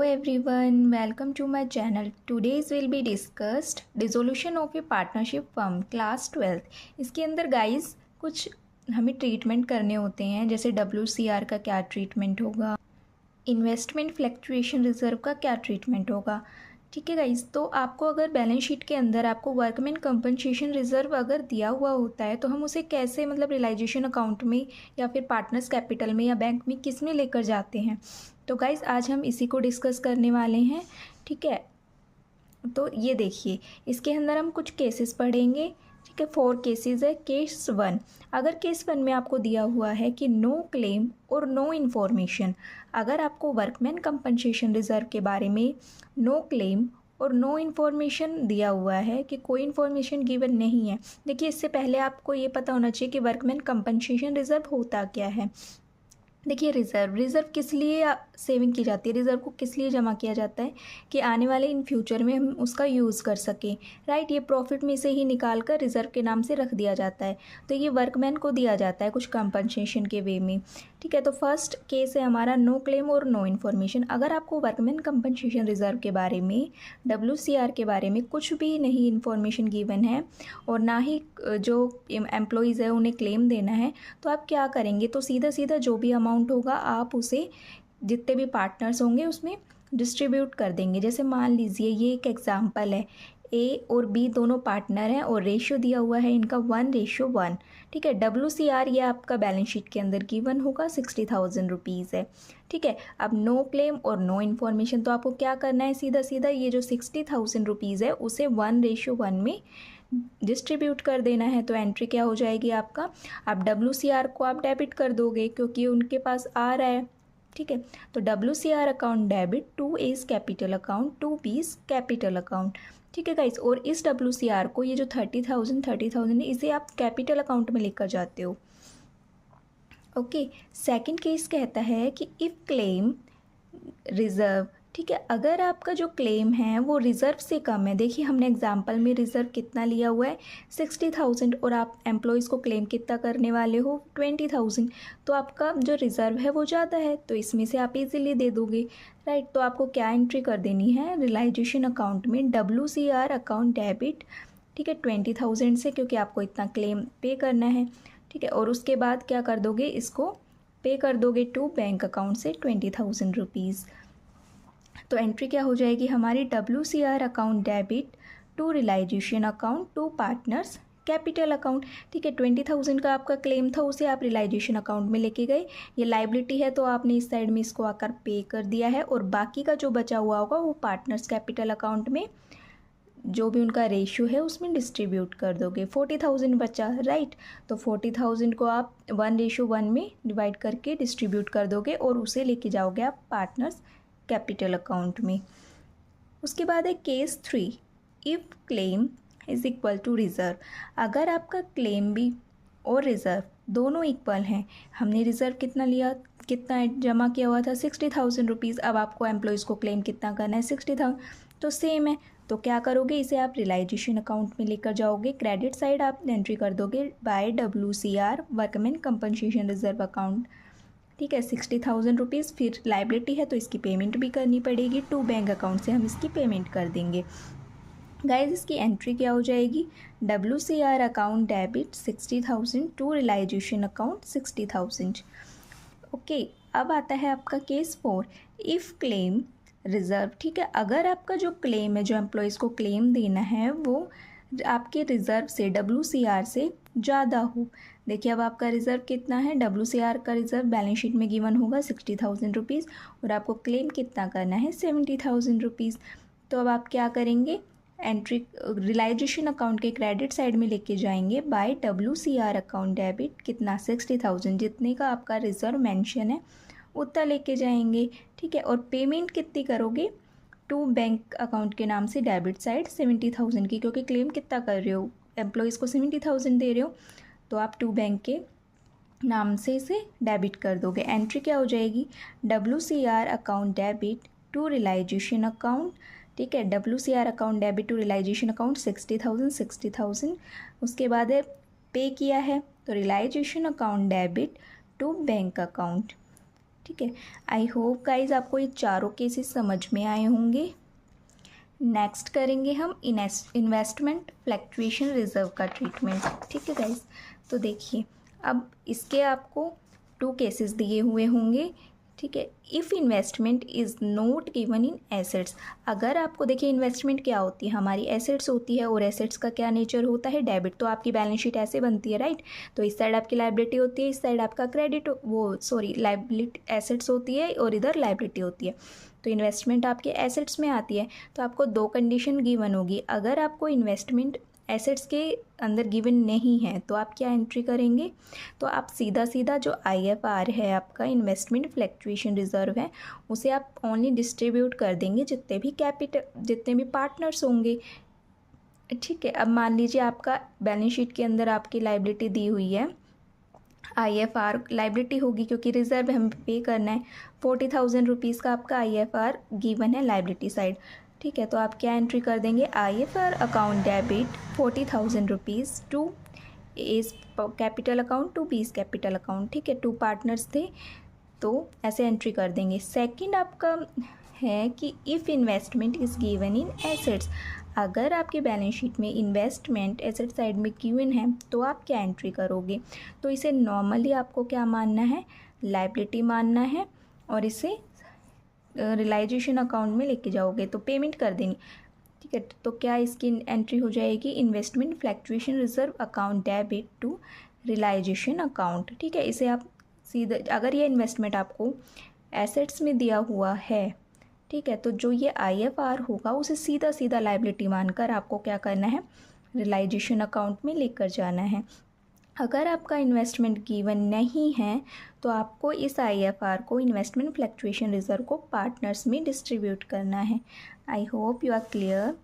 everyone, welcome to my channel. Today's will be discussed dissolution of a partnership firm class 12th। इसके अंदर guys कुछ हमें treatment करने होते हैं, जैसे WCR का क्या ट्रीटमेंट होगा, इन्वेस्टमेंट फ्लक्चुएशन रिजर्व का क्या ट्रीटमेंट होगा। ठीक है गाइस, तो आपको अगर बैलेंस शीट के अंदर आपको वर्कमैन कंपनसेशन रिजर्व अगर दिया हुआ होता है तो हम उसे कैसे मतलब रियलाइजेशन अकाउंट में या फिर पार्टनर्स कैपिटल में या बैंक में किस में लेकर जाते हैं। तो गाइस आज हम इसी को डिस्कस करने वाले हैं। ठीक है, तो ये देखिए, इसके अंदर हम कुछ केसेस पढ़ेंगे। ठीक है, 4 केसेस है। केस 1, अगर केस 1 में आपको दिया हुआ है कि नो क्लेम और नो इन्फॉर्मेशन, अगर आपको वर्कमैन कंपनसेशन रिजर्व के बारे में नो क्लेम और नो इन्फॉर्मेशन दिया हुआ है कि कोई इन्फॉर्मेशन गिवन नहीं है। देखिए, इससे पहले आपको ये पता होना चाहिए कि वर्कमैन कंपनसेशन रिजर्व होता क्या है। देखिए, रिज़र्व किस लिए सेविंग की जाती है, रिज़र्व को किस लिए जमा किया जाता है कि आने वाले इन फ्यूचर में हम उसका यूज़ कर सकें। राइट, ये प्रॉफिट में से ही निकाल कर रिज़र्व के नाम से रख दिया जाता है। तो ये वर्कमैन को दिया जाता है कुछ कंपनसेशन के वे में। ठीक है, तो फर्स्ट केस है हमारा नो क्लेम और नो इन्फॉर्मेशन। अगर आपको वर्कमैन कंपनसेशन रिजर्व के बारे में, WCR के बारे में कुछ भी नहीं इन्फॉर्मेशन गिवन है और ना ही जो एम्प्लॉयज़ है उन्हें क्लेम देना है, तो आप क्या करेंगे, तो सीधा सीधा जो भी अमाउंट होगा आप उसे जितने भी पार्टनर्स होंगे उसमें डिस्ट्रीब्यूट कर देंगे। जैसे मान लीजिए ये एक एग्जांपल है, A और B दोनों पार्टनर हैं और रेशियो दिया हुआ है इनका 1:1। ठीक है, WCR ये आपका बैलेंस शीट के अंदर गिवन होगा 60,000 रुपीज़ है। ठीक है, अब नो क्लेम और नो इन्फॉर्मेशन, तो आपको क्या करना है, सीधा सीधा ये जो 60,000 रुपीज़ है उसे 1:1 में डिस्ट्रीब्यूट कर देना है। तो एंट्री क्या हो जाएगी आपका, आप WCR को आप डेबिट कर दोगे क्योंकि उनके पास आ रहा है। ठीक है, तो WCR account debit to is capital account, to B is capital account. ठीक है गाइस, और इस WCR को ये जो 30,000 है इसे आप कैपिटल अकाउंट में लेकर जाते हो। ओके, सेकंड केस कहता है कि इफ़ क्लेम रिज़र्व, ठीक है, अगर आपका जो क्लेम है वो रिज़र्व से कम है। देखिए, हमने एग्जांपल में रिज़र्व कितना लिया हुआ है 60,000 और आप एम्प्लॉयज़ को क्लेम कितना करने वाले हो 20,000, तो आपका जो रिज़र्व है वो ज़्यादा है, तो इसमें से आप इजीली दे दोगे। राइट, तो आपको क्या एंट्री कर देनी है, रियलाइजेशन अकाउंट में WCR अकाउंट डेबिट। ठीक है, 20,000 से, क्योंकि आपको इतना क्लेम पे करना है। ठीक है, और उसके बाद क्या कर दोगे, इसको पे कर दोगे टू बैंक अकाउंट से 20,000 रुपीज़। तो एंट्री क्या हो जाएगी हमारी, WCR account debit to realisation account to partners capital account. ठीक है, 20,000 का आपका क्लेम था, उसे आप रियलाइजेशन अकाउंट में लेके गए। ये लाइबिलिटी है तो आपने इस साइड में इसको आकर पे कर दिया है और बाकी का जो बचा हुआ होगा वो पार्टनर्स कैपिटल अकाउंट में जो भी उनका रेशियो है उसमें डिस्ट्रीब्यूट कर दोगे। 40,000 बचा, राइट, तो 40,000 को आप 1:1 में डिवाइड करके डिस्ट्रीब्यूट कर दोगे और उसे लेके जाओगे आप पार्टनर्स कैपिटल अकाउंट में। उसके बाद है case 3, if claim is equal to reserve. अगर आपका क्लेम भी और रिज़र्व दोनों इक्वल हैं, हमने रिज़र्व कितना लिया, कितना जमा किया हुआ था 60,000 रुपीज़, अब आपको एम्प्लॉयज़ को क्लेम कितना करना है 60,000, तो सेम है। तो क्या करोगे, इसे आप रियलाइजेशन अकाउंट में लेकर जाओगे, क्रेडिट साइड आप एंट्री कर दोगे by WCR workman compensation reserve account. ठीक है, 60,000 रुपीज़, फिर लाइबिलिटी है तो इसकी पेमेंट भी करनी पड़ेगी, टू बैंक अकाउंट से हम इसकी पेमेंट कर देंगे। गाइज, इसकी एंट्री क्या हो जाएगी, WCR account debit 60,000 to realisation account 60,000। Okay, अब आता है आपका केस 4, इफ़ क्लेम रिज़र्व। ठीक है, अगर आपका जो क्लेम है, जो एम्प्लॉयज़ को क्लेम देना है वो आपके रिज़र्व से, WCR से ज़्यादा हो। देखिए, अब आपका रिज़र्व कितना है, WCR का रिज़र्व बैलेंस शीट में गिवन होगा 60,000 रुपीज़ और आपको क्लेम कितना करना है 70,000 रुपीज़। तो अब आप क्या करेंगे, एंट्री रियलाइजेशन अकाउंट के क्रेडिट साइड में लेके जाएंगे बाय WCR अकाउंट डेबिट, कितना 60,000, जितने का आपका रिज़र्व मेंशन है उतना लेके जाएंगे। ठीक है, और पेमेंट कितनी करोगे, टू बैंक अकाउंट के नाम से डेबिट साइड 70,000 की, क्योंकि क्लेम कितना कर रहे हो, एम्प्लॉयज़ को 70,000 दे रहे हो, तो आप टू बैंक के नाम से इसे डेबिट कर दोगे। एंट्री क्या हो जाएगी, WCR account debit to realisation account. ठीक है, WCR account debit to realisation account 60,000। उसके बाद है पे किया है तो realisation account debit to bank account. ठीक है। आई होप गाइज आपको ये चारों केसेस समझ में आए होंगे। नेक्स्ट करेंगे हम इन्वेस्टमेंट फ्लक्चुएशन रिजर्व का ट्रीटमेंट। ठीक है गाइज, तो देखिए अब इसके आपको 2 केसेस दिए हुए होंगे। ठीक है, if investment is not given in assets, अगर आपको देखिए इन्वेस्टमेंट क्या होती है, हमारी एसेट्स होती है, और एसेट्स का क्या नेचर होता है, डेबिट। तो आपकी बैलेंस शीट ऐसे बनती है, राइट। तो इस साइड आपकी लाइबिलिटी होती है, इस साइड आपका क्रेडिट, लाइबिलिटी एसेट्स होती है और इधर लाइबिलिटी होती है। तो इन्वेस्टमेंट आपके एसेट्स में आती है। तो आपको 2 कंडीशन गिवन होगी। अगर आपको इन्वेस्टमेंट एसेट्स के अंदर गिवन नहीं है तो आप क्या एंट्री करेंगे, तो आप सीधा सीधा जो IFR है आपका इन्वेस्टमेंट फ्लक्चुएशन रिजर्व है, उसे आप ओनली डिस्ट्रीब्यूट कर देंगे जितने भी पार्टनर्स होंगे। ठीक है, अब मान लीजिए आपका बैलेंस शीट के अंदर आपकी लाइबिलिटी दी हुई है, IFR लाइबिलिटी होगी क्योंकि रिजर्व हमें पे करना है। 40,000 रुपीज़ का आपका IFR गिवन है लाइबिलिटी साइड। ठीक है, तो आप क्या एंट्री कर देंगे, IFR account debit 40,000 rupees to A's capital account to B's capital account. ठीक है, 2 पार्टनर्स थे तो ऐसे एंट्री कर देंगे। सेकंड आपका है कि if investment is given in assets, अगर आपके बैलेंस शीट में इन्वेस्टमेंट एसेट साइड में गिवन है तो आप क्या एंट्री करोगे, तो इसे नॉर्मली आपको क्या मानना है, लाइबिलिटी मानना है, और इसे रियलाइजेशन अकाउंट में लेके जाओगे तो पेमेंट कर देनी। ठीक है, तो क्या इसकी एंट्री हो जाएगी, investment fluctuation reserve account debit to realisation account. ठीक है, इसे आप सीधा, अगर ये इन्वेस्टमेंट आपको एसेट्स में दिया हुआ है, ठीक है, तो जो ये IFR होगा उसे सीधा सीधा लाइबिलिटी मानकर आपको क्या करना है, रियलाइजेशन अकाउंट में लेकर जाना है। अगर आपका इन्वेस्टमेंट गिवन नहीं है तो आपको इस IFR को, इन्वेस्टमेंट फ्लक्चुएशन रिजर्व को, पार्टनर्स में डिस्ट्रीब्यूट करना है। I hope you are clear.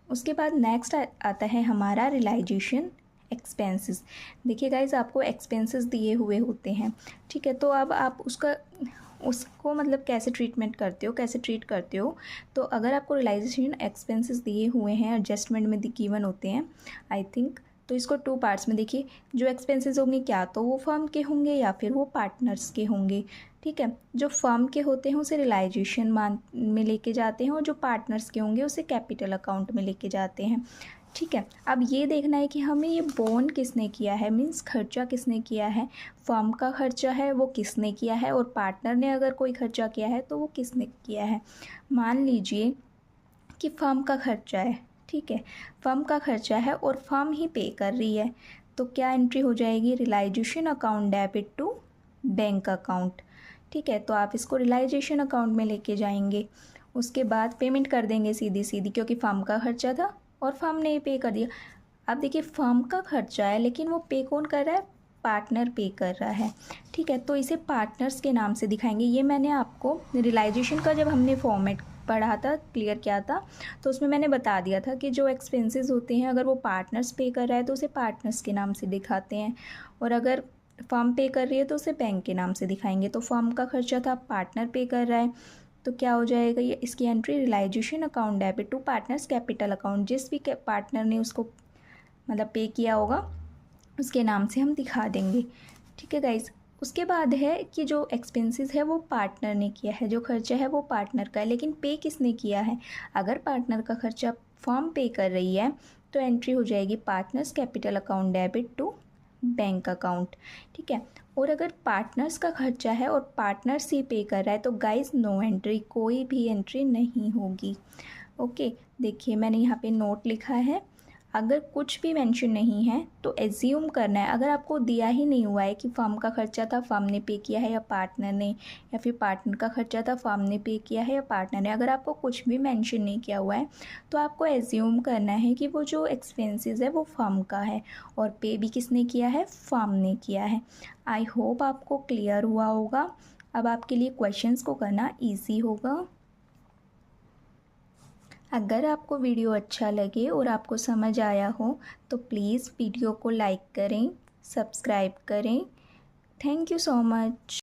उसके बाद नेक्स्ट आता है हमारा रियलाइजेशन एक्सपेंसेस। देखिए गाइज, आपको एक्सपेंसेस दिए हुए होते हैं। ठीक है, तो अब आप उसको मतलब कैसे ट्रीट करते हो। तो अगर आपको रियलाइजेशन एक्सपेंसेस दिए हुए हैं, एडजस्टमेंट में गिवन होते हैं आई थिंक, तो इसको 2 पार्ट्स में देखिए। जो एक्सपेंसेस होंगे क्या तो वो फर्म के होंगे या फिर वो पार्टनर्स के होंगे। ठीक है, जो फर्म के होते हैं उसे रियलाइजेशन में लेके जाते हैं, और जो पार्टनर्स के होंगे उसे कैपिटल अकाउंट में लेके जाते हैं। ठीक है, अब ये देखना है कि हमें ये बोन किसने किया है, मीन्स खर्चा किसने किया है, फर्म का खर्चा है वो किसने किया है, और पार्टनर ने अगर कोई खर्चा किया है तो वो किसने किया है। मान लीजिए कि फर्म का खर्चा है, ठीक है, फर्म का खर्चा है और फर्म ही पे कर रही है, तो क्या एंट्री हो जाएगी, realisation account debit to bank account. ठीक है, तो आप इसको रियलाइजेशन अकाउंट में लेके जाएंगे। उसके बाद पेमेंट कर देंगे सीधी सीधी, क्योंकि फर्म का खर्चा था और फर्म ने पे कर दिया। अब देखिए फर्म का खर्चा है लेकिन वो पे कौन कर रहा है, पार्टनर पे कर रहा है। ठीक है, तो इसे पार्टनर्स के नाम से दिखाएंगे। ये मैंने आपको रियलाइजेशन का जब हमने फॉर्मेट पढ़ा था, क्लियर किया था, तो उसमें मैंने बता दिया था कि जो एक्सपेंसेस होते हैं अगर वो पार्टनर्स पे कर रहा है तो उसे पार्टनर्स के नाम से दिखाते हैं, और अगर फर्म पे कर रही है तो उसे बैंक के नाम से दिखाएंगे। तो फर्म का खर्चा था, पार्टनर पे कर रहा है, तो क्या हो जाएगा, ये इसकी entry realisation account debit to partners capital account. जिस भी पार्टनर ने उसको मतलब पे किया होगा उसके नाम से हम दिखा देंगे। ठीक है गाइज, उसके बाद है कि जो एक्सपेंसेस है वो पार्टनर ने किया है, जो खर्चा है वो पार्टनर का है, लेकिन पे किसने किया है। अगर पार्टनर का खर्चा फर्म पे कर रही है तो एंट्री हो जाएगी partners capital account debit to bank account. ठीक है, और अगर पार्टनर्स का खर्चा है और पार्टनर्स ही पे कर रहा है तो गाइज नो एंट्री, कोई भी एंट्री नहीं होगी। ओके, देखिए मैंने यहाँ पे नोट लिखा है, अगर कुछ भी मेंशन नहीं है तो एज्यूम करना है। अगर आपको दिया ही नहीं हुआ है कि फर्म का खर्चा था, फर्म ने पे किया है या पार्टनर ने, या फिर पार्टनर का खर्चा था, फर्म ने पे किया है या पार्टनर ने, अगर आपको कुछ भी मेंशन नहीं किया हुआ है तो आपको एज्यूम करना है कि वो जो एक्सपेंसेस है वो फर्म का है, और पे भी किसने किया है, फर्म ने किया है। आई होप आपको क्लियर हुआ होगा। अब आपके लिए क्वेश्चंस को करना ईजी होगा। अगर आपको वीडियो अच्छा लगे और आपको समझ आया हो तो प्लीज़ वीडियो को लाइक करें, सब्सक्राइब करें। Thank you so much.